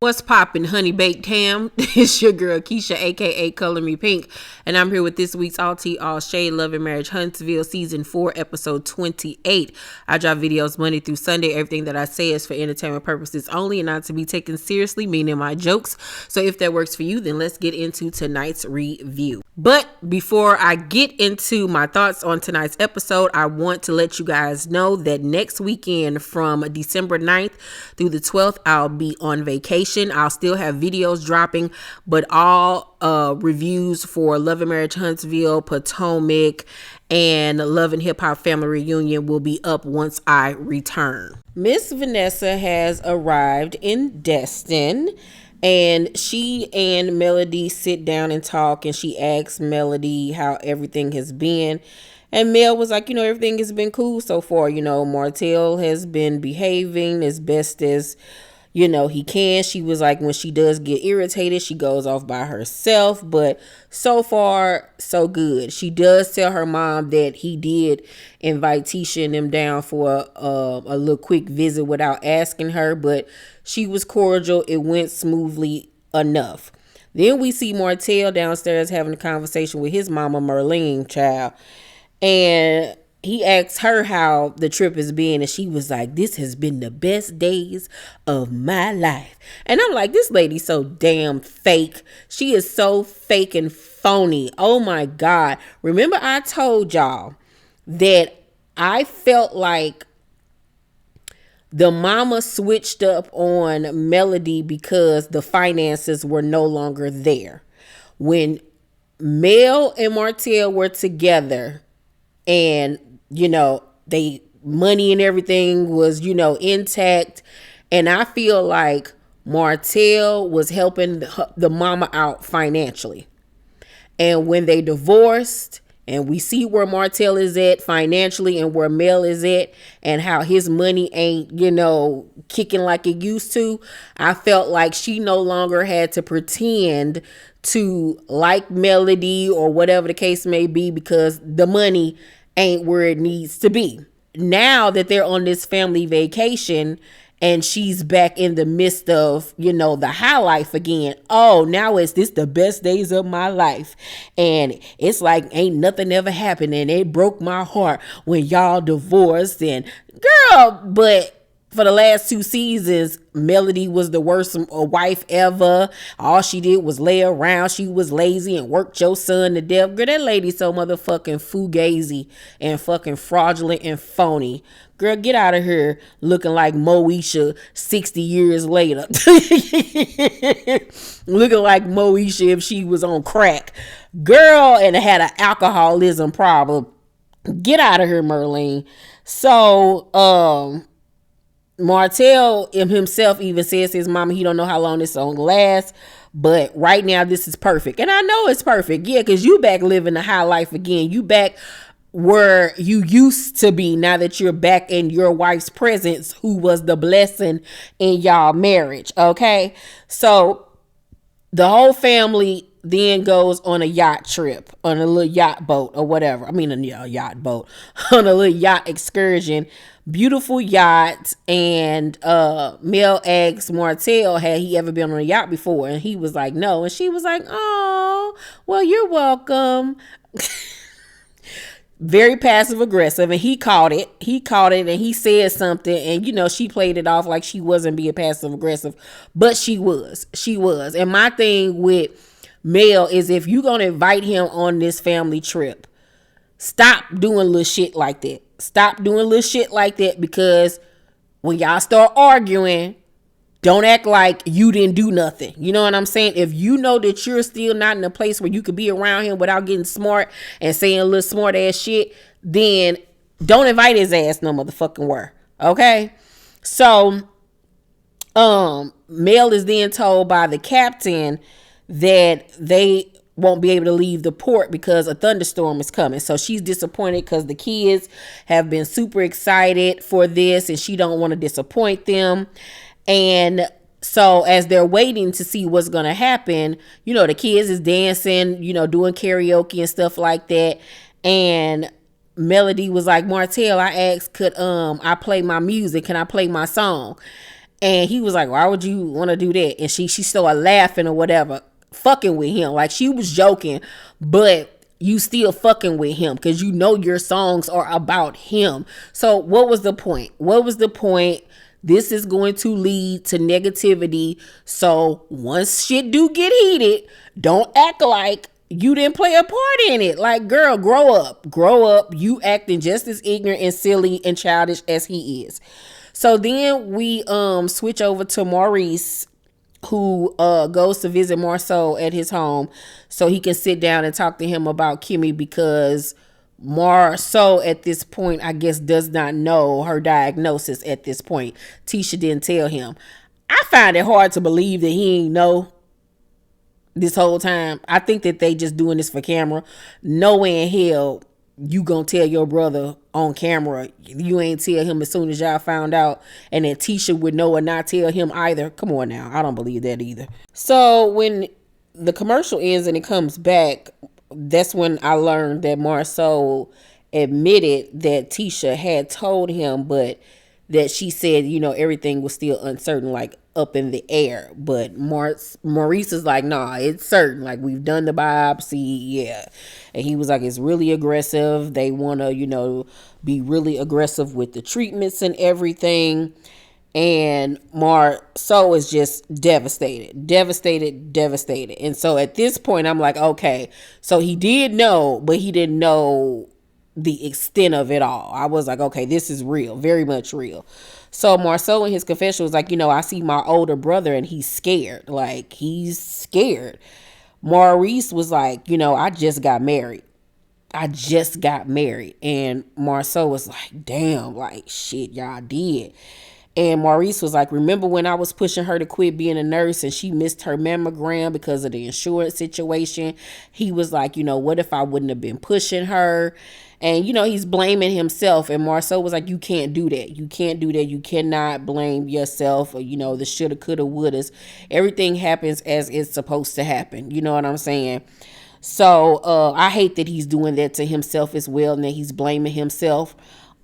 What's poppin', honey baked ham? It's your girl Keisha, aka Color Me Pynk, and I'm here with this week's All Tea All Shade Love and Marriage Huntsville Season 4, Episode 28. I drop videos Monday through Sunday. Everything that I say is for entertainment purposes only and not to be taken seriously, meaning my jokes. So if that works for you, then let's get into tonight's review. But before I get into my thoughts on tonight's episode, I want to let you guys know that next weekend from December 9th through the 12th, I'll be on vacation. I'll still have videos dropping, but all reviews for Love and Marriage Huntsville, Potomac, and Love and Hip Hop Family Reunion will be up once I return. Miss Vanessa has arrived in Destin. And she and Melody sit down and talk, and she asks Melody how everything has been. And Mel was like, everything has been cool so far. Martel has been behaving as best as, he can. She was like, when she does get irritated, she goes off by herself. But so far, so good. She does tell her mom that he did invite Tisha and them down for a little quick visit without asking her. But she was cordial. It went smoothly enough. Then we see Martel downstairs having a conversation with his mama, Merlene, child. And he asked her how the trip has been, and she was like, this has been the best days of my life. And I'm like, this lady's so damn fake. She is so fake and phony. Oh my God. Remember I told y'all that I felt like the mama switched up on Melody because the finances were no longer there. When Mel and Martel were together and, they money and everything was, intact. And I feel like Martel was helping the mama out financially. And when they divorced, and we see where Martel is at financially and where Mel is at and how his money ain't, kicking like it used to. I felt like she no longer had to pretend to like Melody or whatever the case may be because the money ain't where it needs to be. Now that they're on this family vacation and she's back in the midst of, the high life again. Oh, now is this the best days of my life? And it's like ain't nothing ever happened. And it broke my heart when y'all divorced. And girl, but for the last 2 seasons, Melody was the worst wife ever. All she did was lay around. She was lazy and worked your son to death. Girl, that lady so motherfucking fugazi and fucking fraudulent and phony. Girl, get out of here looking like Moesha 60 years later. Looking like Moesha if she was on crack. Girl, and had an alcoholism problem. Get out of here, Merlene. So, Martel himself even says to his mama he don't know how long this is gonna last, but right now this is perfect. And I know it's perfect, yeah, because you back living the high life again. You back where you used to be now that you're back in your wife's presence, who was the blessing in y'all marriage. Okay, so the whole family then goes on a yacht trip, on a little yacht boat or whatever. I mean, a yacht boat, on a little yacht excursion. Beautiful yacht. And Mel asked Martel, had he ever been on a yacht before? And he was like, no. And she was like, oh, well, you're welcome. Very passive aggressive. And he caught it and he said something. And, she played it off like she wasn't being passive aggressive. But she was. And my thing with Mel is if you're going to invite him on this family trip, stop doing little shit like that. Stop doing little shit like that, because when y'all start arguing, don't act like you didn't do nothing. You know what I'm saying? If you know that you're still not in a place where you could be around him without getting smart and saying a little smart ass shit, then don't invite his ass no motherfucking where. Okay? So, Mel is then told by the captain that they won't be able to leave the port because a thunderstorm is coming. So she's disappointed because the kids have been super excited for this and she don't want to disappoint them. And so as they're waiting to see what's going to happen, the kids is dancing, doing karaoke and stuff like that. And Melody was like, Martel, I asked, could I play my music? Can I play my song? And he was like, why would you want to do that? And she started laughing or whatever, fucking with him. Like, she was joking, but you still fucking with him because you know your songs are about him. So what was the point? What was the point? This is going to lead to negativity. So once shit do get heated, don't act like you didn't play a part in it. Like, girl, grow up. Grow up. You acting just as ignorant and silly and childish as he is. So then we switch over to Maurice, who goes to visit Marceau at his home so he can sit down and talk to him about Kimmy, because Marceau at this point, I guess, does not know her diagnosis at this point. Tisha didn't tell him. I find it hard to believe that he ain't know this whole time. I think that they just doing this for camera. No way in hell you gonna tell your brother on camera. You ain't tell him as soon as y'all found out, and then Tisha would know and not tell him either. Come on now, I don't believe that either. So when the commercial ends and it comes back, that's when I learned that Marceau admitted that Tisha had told him, but that she said, you know, everything was still uncertain, like up in the air. But Maurice is like, nah, it's certain. Like, we've done the biopsy, yeah. And he was like, it's really aggressive. They want to, you know, be really aggressive with the treatments and everything. And Marceau is just devastated. And so at this point, I'm like, okay, so he did know, but he didn't know the extent of it all. I was like, okay, this is real, very much real. So Marceau in his confession was like, you know, I see my older brother and he's scared. Like, he's scared. Maurice was like, you know, I just got married. And Marceau was like, damn, like, shit, y'all did. And Maurice was like, remember when I was pushing her to quit being a nurse and she missed her mammogram because of the insurance situation? He was like, you know, what if I wouldn't have been pushing her? And, you know, he's blaming himself. And Marceau was like, you can't do that. You can't do that. You cannot blame yourself, or, you know, the shoulda, coulda, wouldas. Everything happens as it's supposed to happen. You know what I'm saying? So I hate that he's doing that to himself as well, and that he's blaming himself.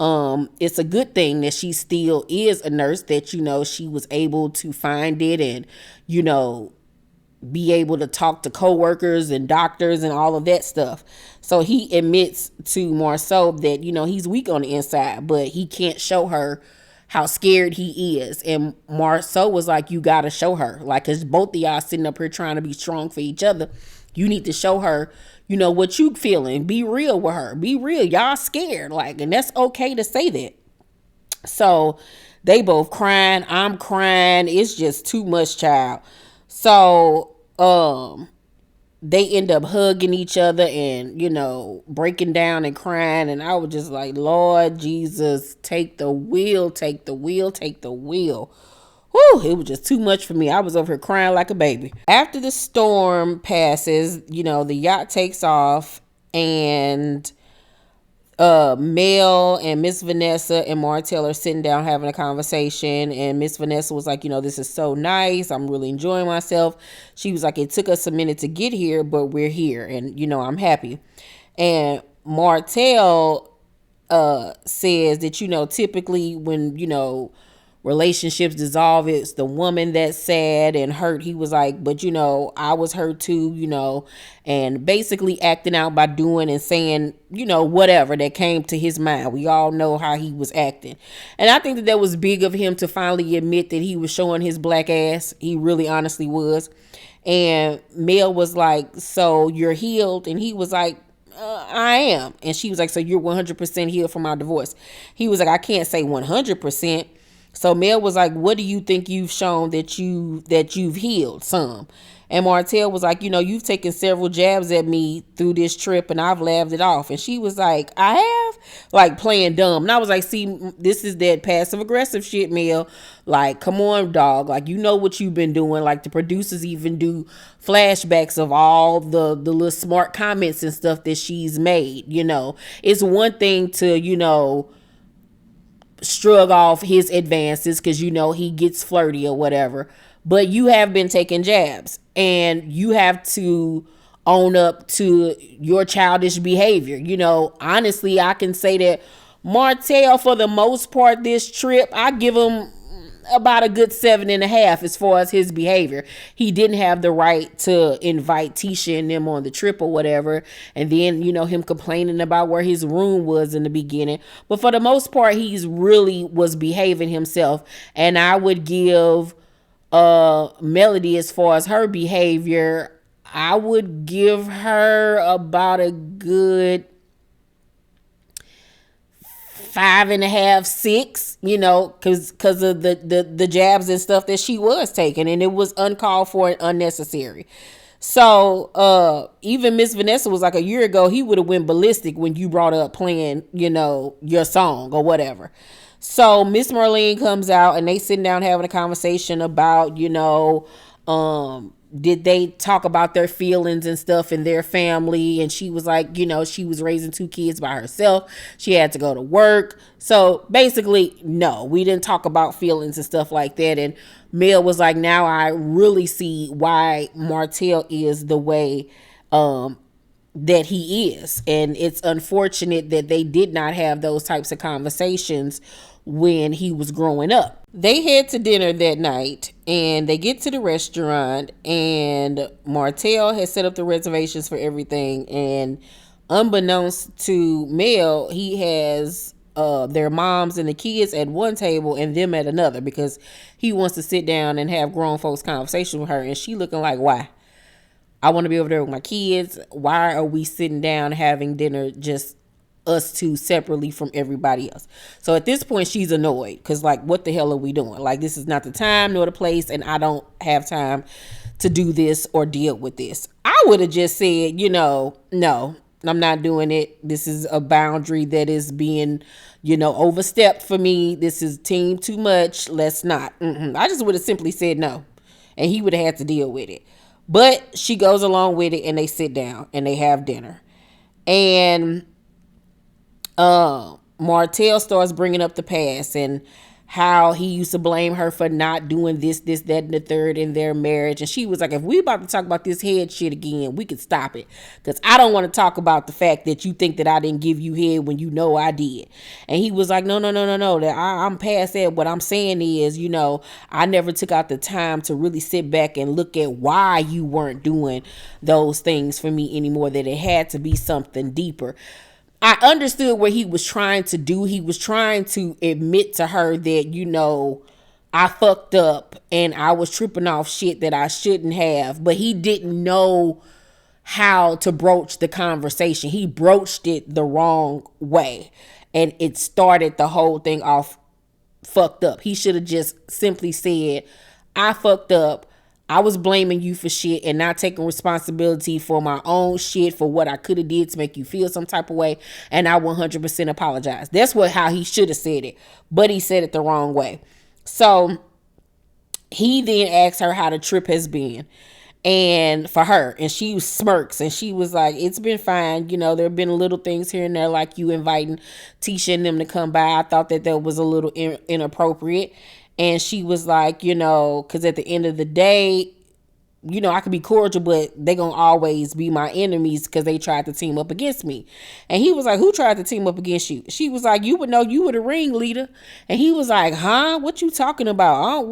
It's a good thing that she still is a nurse, that, you know, she was able to find it and, you know, be able to talk to coworkers and doctors and all of that stuff. So he admits to Marceau that, you know, he's weak on the inside, but he can't show her how scared he is. And Marceau was like, you got to show her, like, cause both of y'all sitting up here trying to be strong for each other. You need to show her, you know, what you feeling. Be real with her. Be real. Y'all scared. Like, and that's okay to say that. So they both crying. I'm crying. It's just too much, child. So, they end up hugging each other and, you know, breaking down and crying. And I was just like, Lord Jesus, take the wheel, take the wheel, take the wheel. Whew, it was just too much for me. I was over here crying like a baby. After the storm passes, you know, the yacht takes off, and Mel and Miss Vanessa and Martel are sitting down having a conversation, and Miss Vanessa was like, you know, this is so nice. I'm really enjoying myself. She was like, it took us a minute to get here, but we're here, and, you know, I'm happy. And Martel says that, you know, typically when, you know, relationships dissolve, it's the woman that's sad and hurt. He was like, but, you know, I was hurt too, you know, and basically acting out by doing and saying, you know, whatever that came to his mind. We all know how he was acting. And I think that was big of him to finally admit that he was showing his black ass. He really honestly was. And Mel was like, so you're healed? And he was like, I am. And she was like, so you're 100% healed from our divorce? He was like, I can't say 100%. So Mel was like, what do you think you've shown that you've healed some? And Martel was like, you know, you've taken several jabs at me through this trip and I've laughed it off. And she was like, I have? Like, playing dumb. And I was like, see, this is that passive aggressive shit, Mel. Like, come on, dog. Like, you know what you've been doing. Like, the producers even do flashbacks of all the little smart comments and stuff that she's made. You know, it's one thing to, you know, shrug off his advances because, you know, he gets flirty or whatever, but you have been taking jabs and you have to own up to your childish behavior. You know, honestly, I can say that Martel, for the most part, this trip, I give him about a good 7.5 as far as his behavior. He didn't have the right to invite Tisha and them on the trip or whatever. And then, him complaining about where his room was in the beginning. But for the most part, he's really was behaving himself. And I would give Melody, as far as her behavior, I would give her about a good 5.5, 6, because of the jabs and stuff that she was taking, and it was uncalled for and unnecessary. So even Miss Vanessa was like, a year ago he would have went ballistic when you brought up playing, your song or whatever. So Miss Marlene comes out and they sitting down having a conversation about, did they talk about their feelings and stuff in their family? And she was like, she was raising 2 kids by herself. She had to go to work. So basically, no, we didn't talk about feelings and stuff like that. And Mel was like, now I really see why Martel is the way that he is. And it's unfortunate that they did not have those types of conversations when he was growing up. They head to dinner that night and they get to the restaurant, and Martel has set up the reservations for everything. And unbeknownst to Mel, he has their moms and the kids at one table and them at another, because he wants to sit down and have grown folks conversation with her. And she looking like, why? I want to be over there with my kids. Why are we sitting down having dinner just us two separately from everybody else? So at this point she's annoyed, because like, what the hell are we doing? Like, this is not the time nor the place, and I don't have time to do this or deal with this. I would have just said, no, I'm not doing it. This is a boundary that is being, overstepped for me. This is team too much. Let's not. I just would have simply said no, and he would have had to deal with it. But she goes along with it, and they sit down and they have dinner. And Martel starts bringing up the past and how he used to blame her for not doing this, that, and the third in their marriage. And she was like, if we about to talk about this head shit again, we could stop it, because I don't want to talk about the fact that you think that I didn't give you head when you know I did. And he was like, no, that I'm past that. What I'm saying is, I never took out the time to really sit back and look at why you weren't doing those things for me anymore, that it had to be something deeper. I understood what he was trying to do. He was trying to admit to her that, I fucked up and I was tripping off shit that I shouldn't have. But he didn't know how to broach the conversation. He broached it the wrong way. And it started the whole thing off fucked up. He should have just simply said, I fucked up. I was blaming you for shit and not taking responsibility for my own shit, for what I could have did to make you feel some type of way. And I 100% apologize. That's how he should have said it. But he said it the wrong way. So he then asked her how the trip has been. And for her, and she smirks and she was like, it's been fine. There have been little things here and there, like you inviting Tisha and them to come by. I thought that was a little inappropriate. And she was like, because at the end of the day, I could be cordial, but they gonna always be my enemies because they tried to team up against me. And he was like, who tried to team up against you? She was like, you would know, you were the ringleader. And he was like, huh? What you talking about?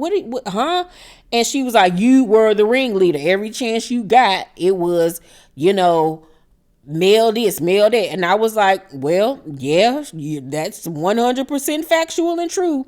Huh? And she was like, you were the ringleader. Every chance you got, it was, mail this, mail that. And I was like, well, yeah, that's 100% factual and true.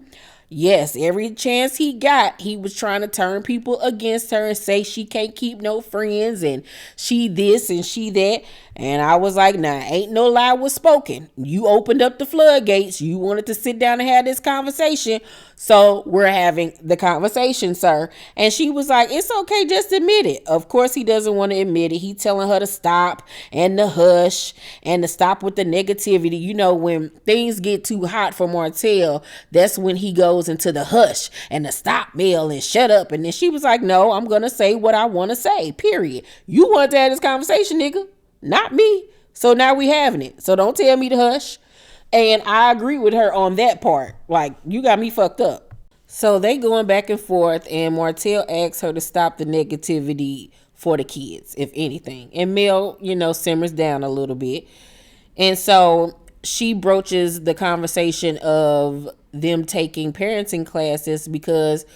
Yes, every chance he got, he was trying to turn people against her and say she can't keep no friends and she this and she that. And I was like, nah, ain't no lie was spoken. You opened up the floodgates. You wanted to sit down and have this conversation. So we're having the conversation, sir. And she was like, it's okay, just admit it. Of course, he doesn't want to admit it. He telling her to stop and to hush and to stop with the negativity. When things get too hot for Martel, that's when he goes into the hush and the stop Mel and shut up. And then she was like, no, I'm going to say what I want to say, period. You wanted to have this conversation, nigga, not me. So now we having it. So don't tell me to hush. And I agree with her on that part. Like, you got me fucked up. So they going back and forth, and Martel asks her to stop the negativity for the kids, if anything. And Mel, simmers down a little bit. And so she broaches the conversation of them taking parenting classes because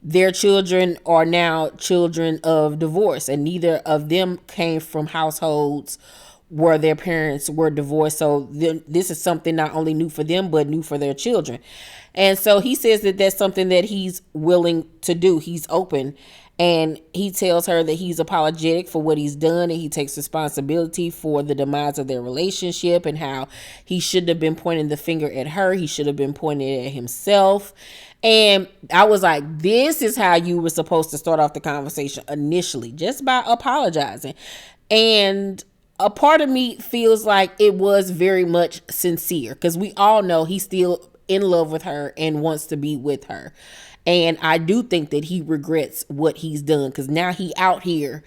their children are now children of divorce, and neither of them came from households where their parents were divorced. So this is something not only new for them, but new for their children. And so he says that that's something that he's willing to do. He's open. And he tells her that he's apologetic for what he's done, and he takes responsibility for the demise of their relationship, and how he shouldn't have been pointing the finger at her. He should have been pointing at himself. And I was like, this is how you were supposed to start off the conversation initially, just by apologizing. And a part of me feels like it was very much sincere, because we all know he's still in love with her and wants to be with her. And I do think that he regrets what he's done, because now he out here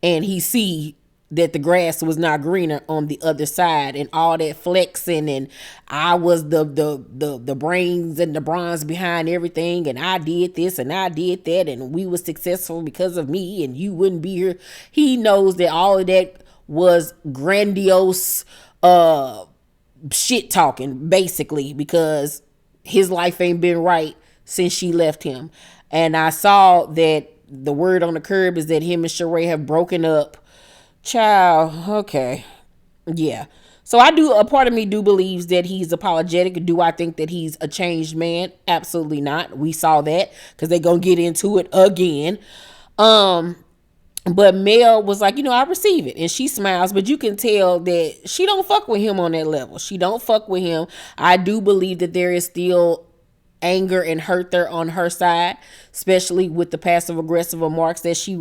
and he see that the grass was not greener on the other side, and all that flexing, and I was the brains and the bronze behind everything, and I did this and I did that, and we were successful because of me, and you wouldn't be here. He knows that all of that was grandiose shit talking, basically, because his life ain't been right since she left him. And I saw that the word on the curb is that him and Sheree have broken up. Child, okay. Yeah. So a part of me do believes that he's apologetic. Do I think that he's a changed man? Absolutely not. We saw that, because they're going to get into it again. But Mel was like, I receive it. And she smiles, but you can tell that she don't fuck with him on that level. She don't fuck with him. I do believe that there is still anger and hurt there on her side, especially with the passive aggressive remarks that she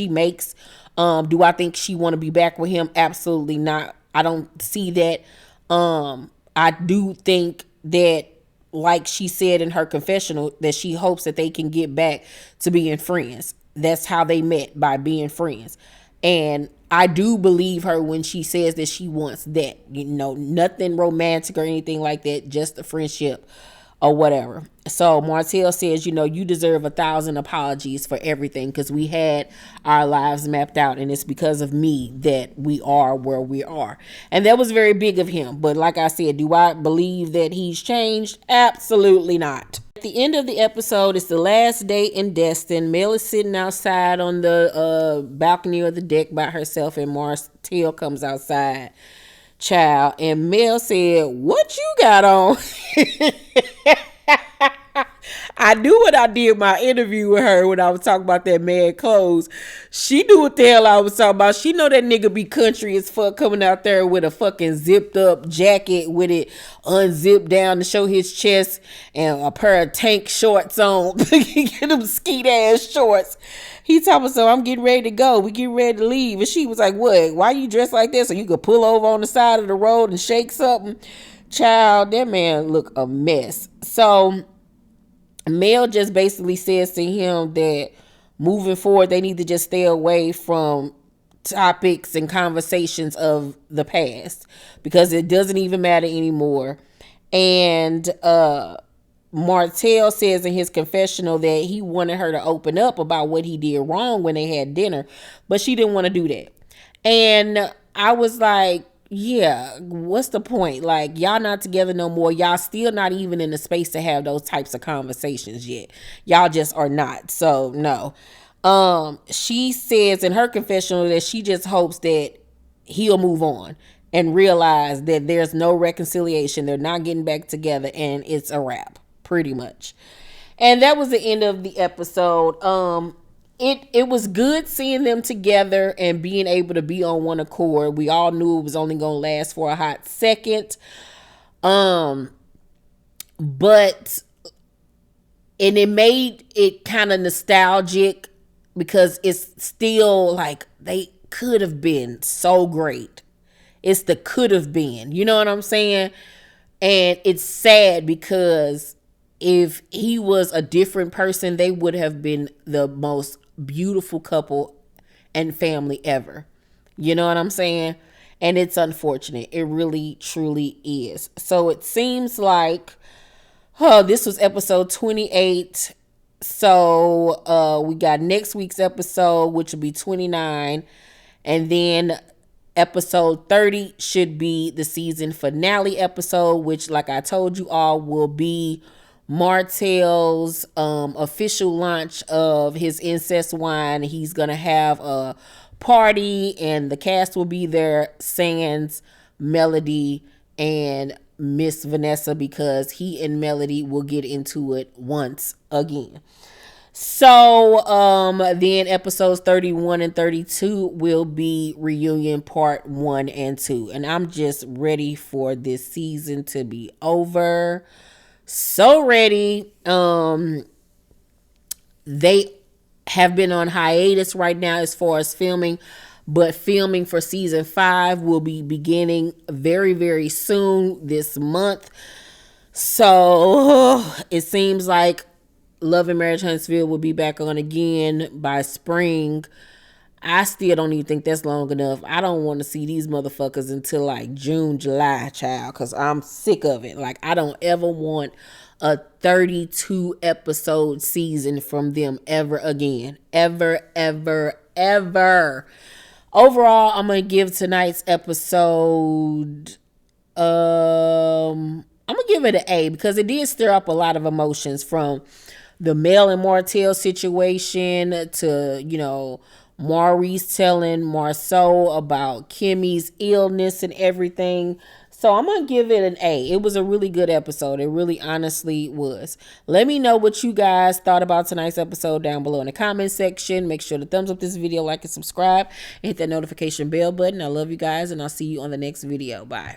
makes. Do I think she want to be back with him? Absolutely not. I don't see that. I do think that, like she said in her confessional, that she hopes that they can get back to being friends. That's how they met, by being friends. And I do believe her when she says that she wants that, nothing romantic or anything like that, just a friendship or whatever. So Martel says, you deserve 1,000 apologies for everything, because we had our lives mapped out, and it's because of me that we are where we are. And that was very big of him. But like I said, do I believe that he's changed? Absolutely not. At the end of the episode, it's the last day in Destin. Mel is sitting outside on the balcony of the deck by herself, and Martel comes outside. Child, and Mel said, "What you got on?" I knew what I did my interview with her when I was talking about that mad clothes. She knew what the hell I was talking about. She know that nigga be country as fuck, coming out there with a fucking zipped up jacket with it unzipped down to show his chest, and a pair of tank shorts on. Get them skeet ass shorts. He told me, so I'm getting ready to go. We getting ready to leave. And she was like, what? Why you dressed like this? So you could pull over on the side of the road and shake something? Child, that man look a mess. So Mel just basically says to him that moving forward, they need to just stay away from topics and conversations of the past, because it doesn't even matter anymore. And Martel says in his confessional that he wanted her to open up about what he did wrong when they had dinner, but she didn't want to do that. And I was like, yeah, what's the point? Like, y'all not together no more. Y'all still not even in the space to have those types of conversations yet. Y'all just are not. So no. She says in her confessional that she just hopes that he'll move on and realize that there's no reconciliation. They're not getting back together, and it's a wrap, pretty much. And that was the end of the episode. It was good seeing them together and being able to be on one accord. We all knew it was only going to last for a hot second. But it made it kind of nostalgic, because it's still like they could have been so great. It's the could have been, you know what I'm saying? And it's sad, because if he was a different person, they would have been the most beautiful couple and family ever. You know what I'm saying? And it's unfortunate. It really, truly is. So it seems like, this was episode 28. So we got next week's episode, which will be 29. And then episode 30 should be the season finale episode, which, like I told you all, will be Martel's official launch of his incest wine. He's gonna have a party and the cast will be there, sans Melody and Miss Vanessa, because he and Melody will get into it once again. So then episodes 31 and 32 will be reunion part 1 and 2. And I'm just ready for this season to be over. So ready. They have been on hiatus right now as far as filming, but filming for season 5 will be beginning very, very soon this month. So it seems like Love and Marriage Huntsville will be back on again by spring. I still don't even think that's long enough. I don't want to see these motherfuckers until like June, July, child, because I'm sick of it. Like, I don't ever want a 32 episode season from them ever again. Ever, ever, ever. Overall, I'm going to give tonight's episode, I'm going to give it an A, because it did stir up a lot of emotions, from the Mel and Martel situation to, you know, Maurice telling Marceau about Kimmy's illness and everything. So I'm going to give it an A. It was a really good episode. It really honestly was. Let me know what you guys thought about tonight's episode down below in the comment section. Make sure to thumbs up this video, like and subscribe, and hit that notification bell button. I love you guys, and I'll see you on the next video. Bye.